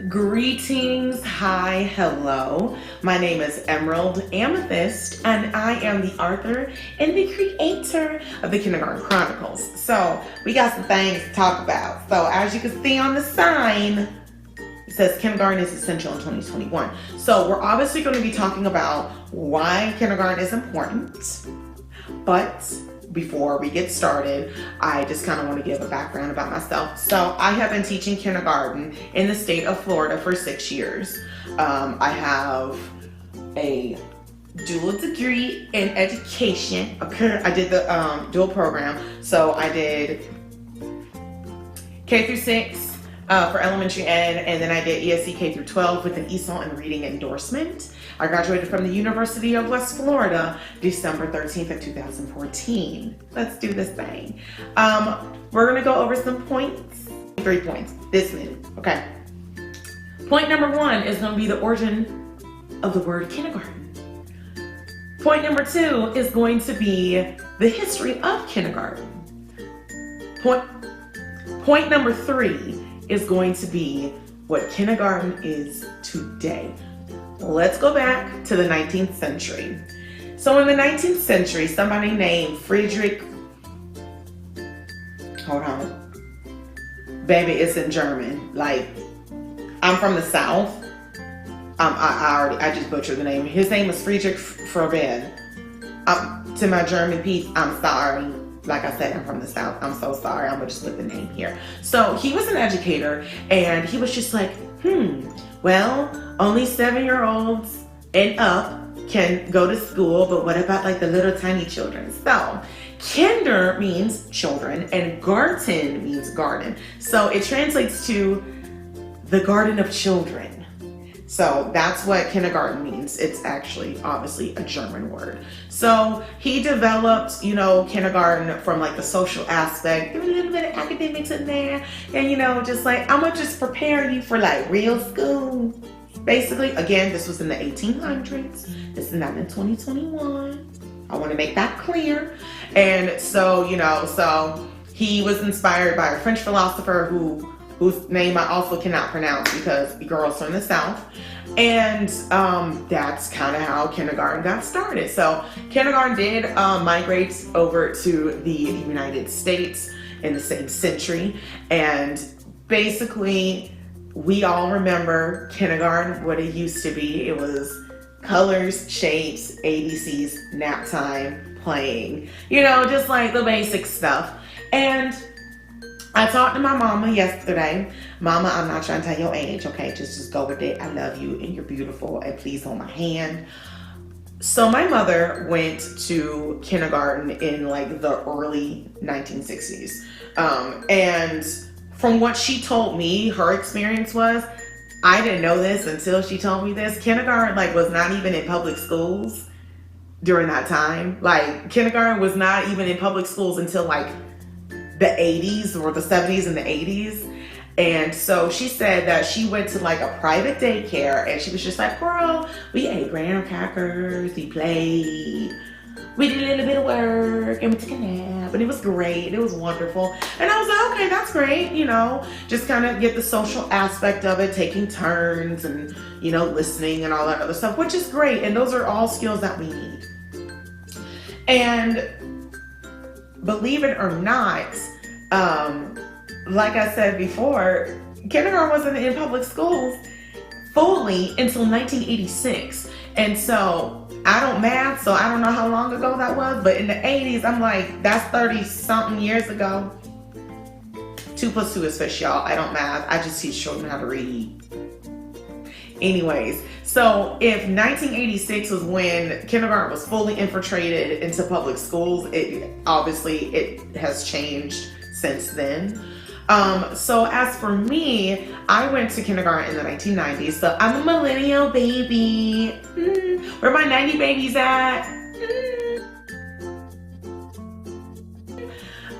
Greetings, hi, hello. My name is Emerald Amethyst, and I am the author and the creator of the Kindergarten Chronicles. So we got some things to talk about. So as you can see on the sign, it says kindergarten is essential in 2021. So we're obviously going to be talking about why kindergarten is important. But before we get started, I just kind of want to give a background about myself. So I have been teaching kindergarten in the state of Florida for 6 years. I have a dual degree in education. Okay, I did the dual program. So I did K through 6 for elementary ed, and then I did ESC K through 12 with an ESOL and reading endorsement. I graduated from the University of West Florida, December 13th of 2014. Let's do this thing. We're gonna go over some points, 3 points, this minute, okay? Point number 1 is gonna be the origin of the word kindergarten. Point number 2 is going to be the history of kindergarten. Point number 3 is going to be what kindergarten is today. Let's go back to the 19th century. So in the 19th century, somebody named Friedrich, hold on, baby, it's in German. Like, I'm from the South. I just butchered the name. His name is Friedrich Froben. To my German piece, I'm sorry. Like I said, I'm from the South. I'm so sorry. I'm gonna just put the name here. So he was an educator, and he was just like, well, only 7-year-olds and up can go to school, but what about like the little tiny children? So kinder means children and garten means garden. So it translates to the garden of children. So that's what kindergarten means. It's actually obviously a German word. So he developed, kindergarten from like the social aspect, a little bit of academics in there, and just like, I'm gonna just prepare you for like real school. Basically, again, this was in the 1800s. This is not in 2021. I want to make that clear. And so, so he was inspired by a French philosopher whose name I also cannot pronounce because the girl's from the South. And that's kind of how kindergarten got started. So kindergarten did migrate over to the United States in the same century. And basically, we all remember kindergarten, what it used to be. It was colors, shapes, ABCs, nap time, playing, just like the basic stuff. And I talked to my mama yesterday. Mama, I'm not trying to tell your age, okay? Just go with it. I love you and you're beautiful and please hold my hand. So my mother went to kindergarten in like the early 1960s. And from what she told me, her experience was, I didn't know this until she told me this. Kindergarten was not even in public schools during that time. Like kindergarten was not even in public schools until like the 80s or the 70s and the 80s. And so she said that she went to like a private daycare and she was just like, girl, we ate graham crackers, we played, we did a little bit of work and we took a nap and it was great. It was wonderful. And I was like, okay, that's great. Just kind of get the social aspect of it, taking turns and, listening and all that other stuff, which is great. And those are all skills that we need. And believe it or not, like I said before, kindergarten wasn't in public schools fully until 1986. And so I don't math, so I don't know how long ago that was, but in the 80s, I'm like, that's 30 something years ago. 2 + 2 is fish, y'all. I don't math. I just teach children how to read. Anyways, so if 1986 was when kindergarten was fully infiltrated into public schools, it has changed since then. So as for me, I went to kindergarten in the 1990s, so I'm a millennial baby. Where my 90 babies at?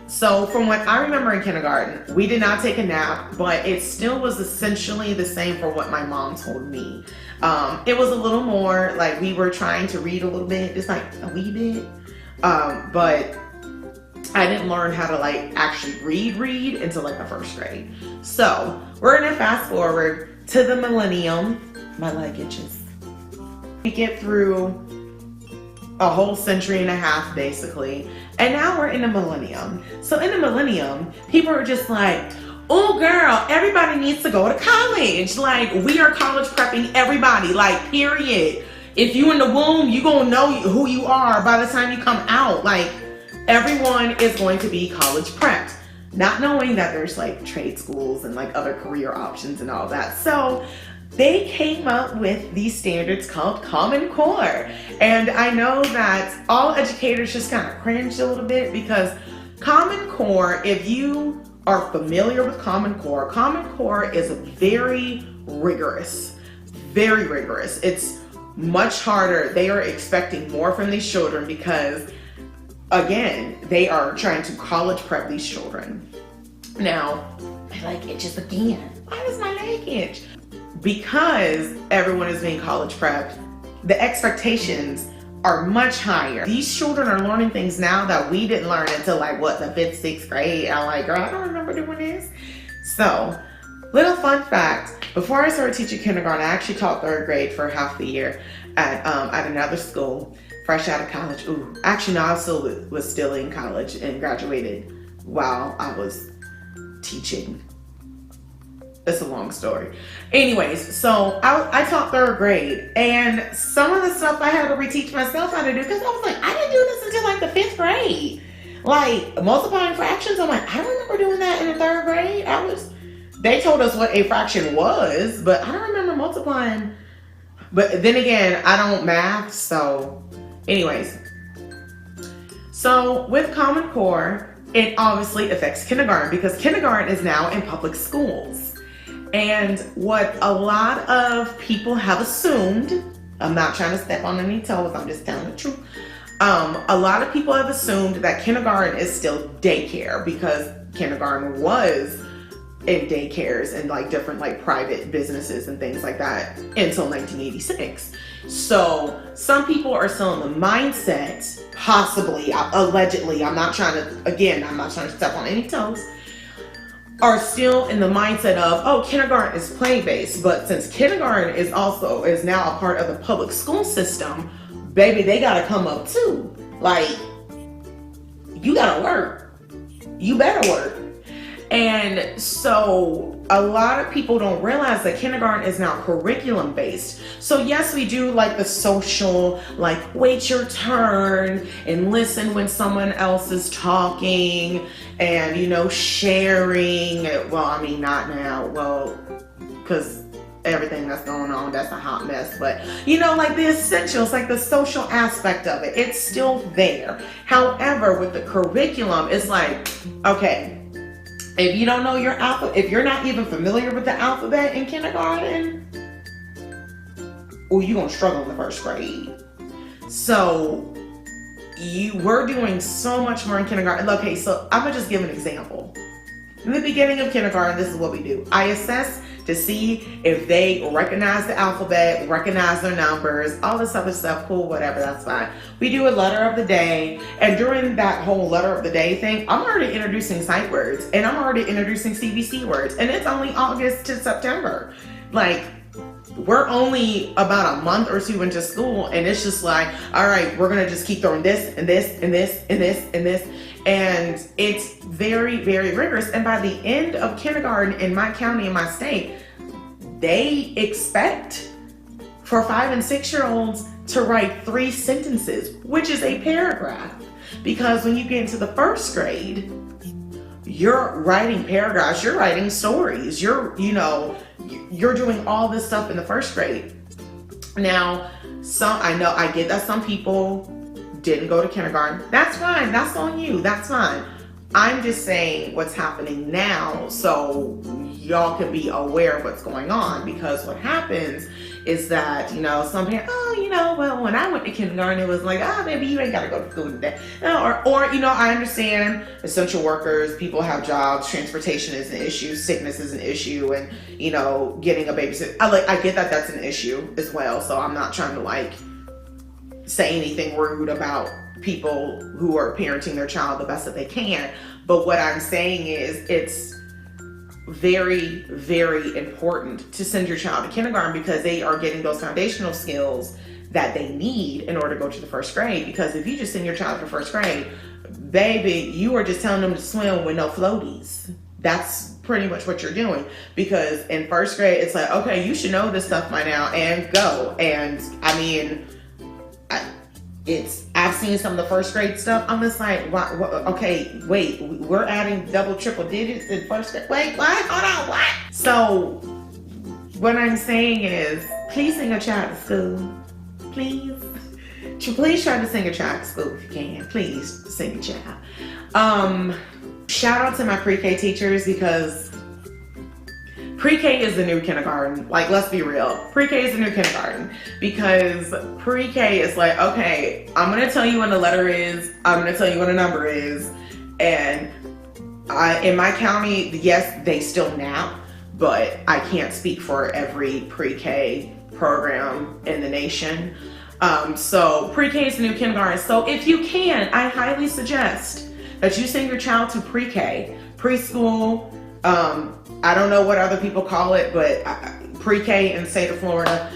So from what I remember in kindergarten, we did not take a nap, but it still was essentially the same for what my mom told me. It was a little more like we were trying to read a little bit, just like a wee bit. But I didn't learn how to like actually read until like the first grade. So we're gonna fast forward to the millennium. My leg itches. We get through a whole century and a half basically, and now we're in the millennium. So in the millennium, people are just like, oh girl, everybody needs to go to college. Like, we are college prepping everybody, like, period. If you in the womb, you gonna know who you are by the time you come out. Like, everyone is going to be college prepped, not knowing that there's like trade schools and like other career options and all that. So they came up with these standards called Common Core. And I know that all educators just kind of cringed a little bit, because Common Core, if you are familiar with Common Core is very rigorous, very rigorous. It's much harder. They are expecting more from these children because, again, they are trying to college prep these children. Now, my leg itches again. Why does my leg itch? Because everyone is being college prepped, the expectations are much higher. These children are learning things now that we didn't learn until like what, the 5th, 6th grade. I'm like, girl, I don't remember doing this. So, little fun fact, before I started teaching kindergarten, I actually taught 3rd grade for half the year at another school, fresh out of college. Ooh, actually no, I was still in college and graduated while I was teaching. It's a long story. Anyways, so I taught 3rd grade, and some of the stuff I had to reteach myself how to do, because I was like, I didn't do this until like the 5th grade. Like multiplying fractions, I'm like, I don't remember doing that in the 3rd grade. They told us what a fraction was, but I don't remember multiplying. But then again, I don't math, so anyways. So with Common Core, it obviously affects kindergarten, because kindergarten is now in public schools. And what a lot of people have assumed, I'm not trying to step on any toes, I'm just telling the truth. A lot of people have assumed that kindergarten is still daycare, because kindergarten was in daycares and like different like private businesses and things like that until 1986. So some people are still in the mindset, possibly, allegedly, I'm not trying to step on any toes, are still in the mindset of, oh, kindergarten is play-based. But since kindergarten is now a part of the public school system, baby, they gotta come up too. Like, you gotta work. You better work. And so a lot of people don't realize that kindergarten is now curriculum based. So yes, we do like the social, like wait your turn and listen when someone else is talking and, sharing. Well, I mean, not now. Well, because everything that's going on, that's a hot mess. But, like the essentials, like the social aspect of it, it's still there. However, with the curriculum, it's like, okay, if you don't know your alphabet, if you're not even familiar with the alphabet in kindergarten, well, you're going to struggle in the 1st grade. So we're doing so much more in kindergarten. Okay, so I'm going to just give an example. In the beginning of kindergarten, this is what we do. I assess to see if they recognize the alphabet, recognize their numbers, all this other stuff. Cool, whatever, that's fine. We do a letter of the day, and during that whole letter of the day thing, I'm already introducing sight words, and I'm already introducing CBC words, and it's only August to September. Like, we're only about a month or 2 into school, and it's just like, all right, we're gonna just keep throwing this and this and this and this and this. And it's very, very rigorous. And by the end of kindergarten in my county, in my state, they expect for 5 and 6-year-olds to write 3 sentences, which is a paragraph. Because when you get into the 1st grade, you're writing paragraphs, you're writing stories, you're doing all this stuff in the 1st grade. Now, I get that some people didn't go to kindergarten. That's fine. That's on you. That's fine. I'm just saying what's happening now so y'all can be aware of what's going on, because what happens is that, some parents, well, when I went to kindergarten, it was like, maybe you ain't got to go to school today. Or, I understand essential workers, people have jobs, transportation is an issue, sickness is an issue, and, getting a babysitter. I get that that's an issue as well. So I'm not trying to say anything rude about people who are parenting their child the best that they can. But what I'm saying is, it's very, very important to send your child to kindergarten, because they are getting those foundational skills that they need in order to go to the first grade. Because if you just send your child to first grade, baby, you are just telling them to swim with no floaties. That's pretty much what you're doing. Because in first grade, it's like, okay, you should know this stuff by now, and go. And I mean, I've seen some of the first grade stuff. I'm just like, what, okay, wait, we're adding double, triple digits in first grade. Wait, what? Hold on, what? So what I'm saying is, please send your child to school. Please try to send your child to school if you can. Please send your child. Shout out to my pre-K teachers, because pre-K is the new kindergarten. Like, let's be real. Pre-K is the new kindergarten, because pre-K is like, okay, I'm going to tell you what a letter is. I'm going to tell you what a number is. And in my county, yes, they still nap, but I can't speak for every pre-K program in the nation. So pre-K is the new kindergarten. So if you can, I highly suggest that you send your child to pre-K, preschool. I don't know what other people call it, but pre-K in the state of Florida,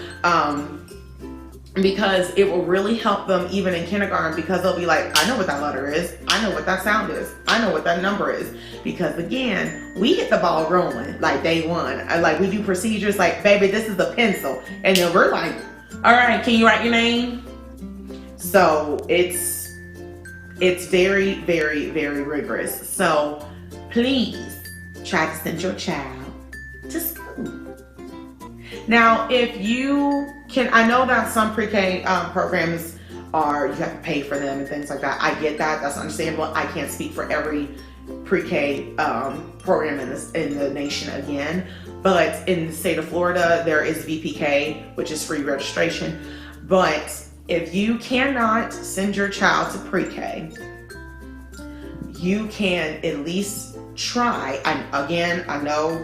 because it will really help them even in kindergarten, because they'll be like, I know what that letter is. I know what that sound is. I know what that number is. Because again, we get the ball rolling like day one. Like, we do procedures like, baby, this is a pencil. And then we're like, all right, can you write your name? So it's very, very, very rigorous. So please try to send your child to school. Now, if you can, I know that some pre-K programs you have to pay for them and things like that. I get that. That's understandable. I can't speak for every pre-K program in the nation again. But in the state of Florida, there is VPK, which is free registration. But if you cannot send your child to pre-K, you can at least try. I know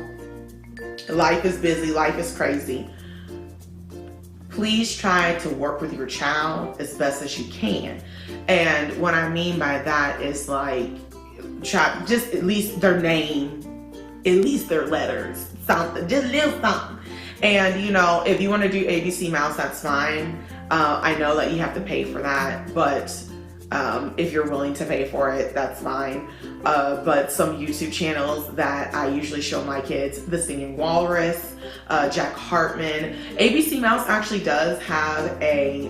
life is busy, life is crazy. Please try to work with your child as best as you can. And what I mean by that is, like, try just at least their name, at least their letters, something, just little something. And if you want to do ABC Mouse, that's fine. I know that you have to pay for that, but if you're willing to pay for it, that's fine. But some YouTube channels that I usually show my kids, The Singing Walrus, Jack Hartman. ABC Mouse actually does have a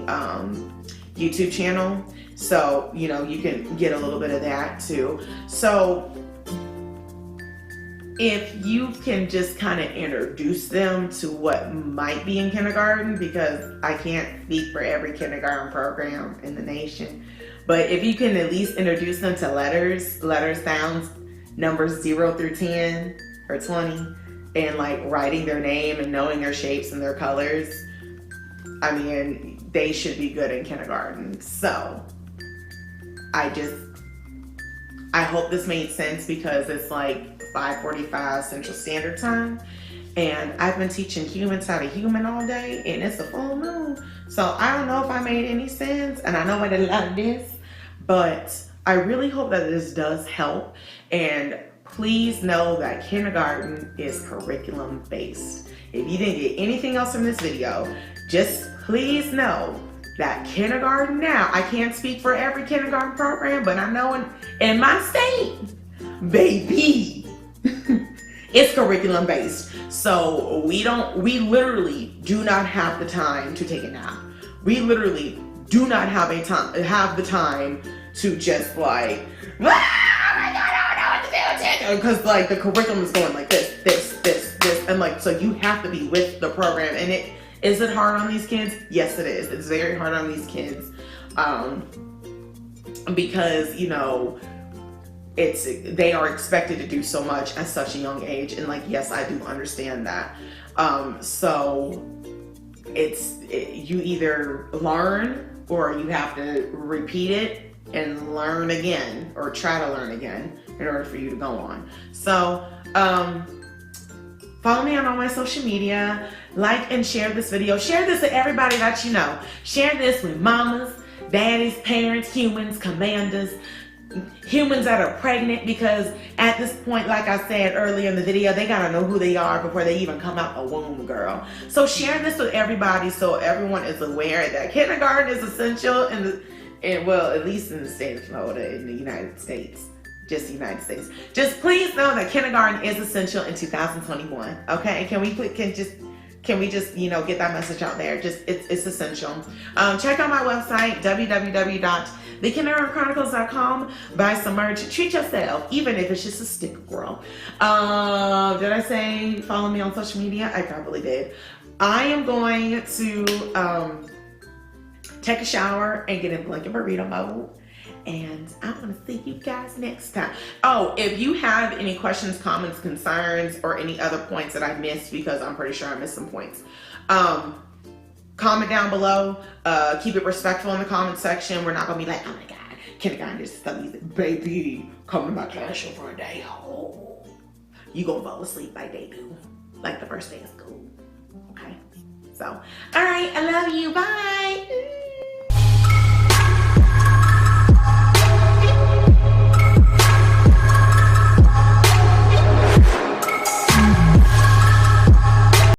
YouTube channel, so you can get a little bit of that too. So if you can just kind of introduce them to what might be in kindergarten, because I can't speak for every kindergarten program in the nation, but if you can at least introduce them to letters, sounds, numbers 0 through 10 or 20, and like writing their name and knowing their shapes and their colors, I mean, they should be good in kindergarten. So I hope this made sense, because it's like 5:45 Central Standard Time, and I've been teaching humans how to human all day, and it's a full moon. So I don't know if I made any sense, and I know I did a lot of this, but I really hope that this does help. And please know that kindergarten is curriculum based. If you didn't get anything else from this video, just please know that kindergarten now, I can't speak for every kindergarten program, but I know in my state, baby, it's curriculum based. So we literally do not have the time to take a nap. We literally do not have the time to just like, oh my God, I don't know what to do. Because like the curriculum is going like this. And like, so you have to be with the program. And is it hard on these kids? Yes, it is. It's very hard on these kids. Because, they are expected to do so much at such a young age. And like, yes, I do understand that. So you either learn or you have to repeat it and learn again, or try to learn again in order for you to go on. So, follow me on all my social media, like and share this video. Share this to everybody that you know. Share this with mamas, daddies, parents, humans, commanders, humans that are pregnant, because at this point, like I said earlier in the video, they gotta know who they are before they even come out the womb, girl. So share this with everybody so everyone is aware that kindergarten is essential well, at least in the state of Florida, in the United States. Just the United States. Just please know that kindergarten is essential in 2021. Okay? Can we just, you know, get that message out there? Just, it's essential. Check out my website, www.thekindergartenchronicles.com. Buy some merch. Treat yourself, even if it's just a sticker, girl. Did I say follow me on social media? I probably did. I am going to take a shower and get in blanket burrito mode. And I'm going to see you guys next time. Oh, if you have any questions, comments, concerns, or any other points that I missed, because I'm pretty sure I missed some points, comment down below. Keep it respectful in the comment section. We're not going to be like, oh my God, kindergarten is so easy. Baby, come to my classroom for a day. Oh, you going to fall asleep like they do. Like the first day of school. Okay? So, all right. I love you. Bye.